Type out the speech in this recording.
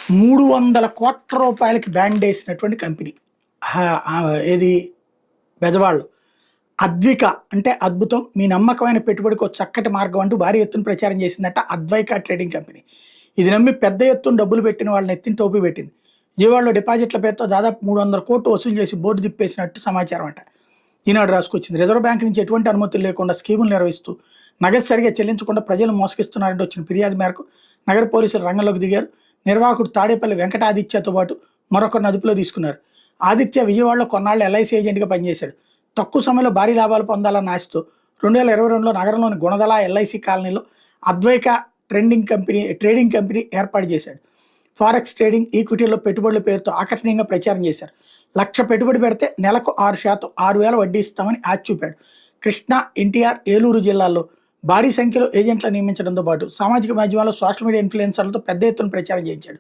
రూ. 300 కోట్ల బ్యాండ్ వేసినటువంటి కంపెనీ. ఏది బెజవాడలో. అద్విక అంటే అద్భుతం, మీ నమ్మకమైన పెట్టుబడికి ఒక చక్కటి మార్గం అంటూ భారీ ఎత్తున ప్రచారం చేసిందట అద్వైక ట్రేడింగ్ కంపెనీ. ఇది నమ్మి పెద్ద ఎత్తున డబ్బులు పెట్టిన వాళ్ళని ఎత్తిన టోపీ పెట్టింది. విజయవాడలో డిపాజిట్ల పేరుతో దాదాపు 300 కోట్లు వసూలు చేసి బోర్డు తిప్పేసినట్టు సమాచారం అంట. ఈనాడు రాసుకొచ్చింది. రిజర్వ్ బ్యాంక్ నుంచి ఎటువంటి అనుమతులు లేకుండా స్కీములు నిర్వహిస్తూ నగదు సరిగా చెల్లించకుండా ప్రజలు మోసగిస్తున్నారంటే వచ్చిన ఫిర్యాదు మేరకు నగర పోలీసులు రంగంలోకి దిగారు. నిర్వాహకుడు తాడేపల్లి వెంకటాదిత్యతో పాటు మరొకరిని అదుపులో తీసుకున్నారు. ఆదిత్య విజయవాడలో కొన్నాళ్ళు ఎల్ఐసి ఏజెంట్గా పనిచేశాడు. తక్కువ సమయంలో భారీ లాభాలు పొందాలన్న ఆశతో 2022లో నగరంలోని గుణదల ఎల్ఐసి కాలనీలో అద్వైక ట్రేడింగ్ కంపెనీ ఏర్పాటు చేశాడు. ఫారెక్స్ ట్రేడింగ్, ఈక్విటీలో పెట్టుబడుల పేరుతో ఆకర్షణీయంగా ప్రచారం చేశారు. 1,00,000 పెట్టుబడి పెడితే నెలకు 6% 6,000 వడ్డీ ఇస్తామని ఆశ చూపాడు. కృష్ణా, ఎన్టీఆర్, ఏలూరు జిల్లాల్లో భారీ సంఖ్యలో ఏజెంట్లను నియమించడంతో పాటు సామాజిక మాధ్యమాల్లో సోషల్ మీడియా ఇన్ఫ్లుయెన్సర్లతో పెద్ద ఎత్తున ప్రచారం చేయించాడు.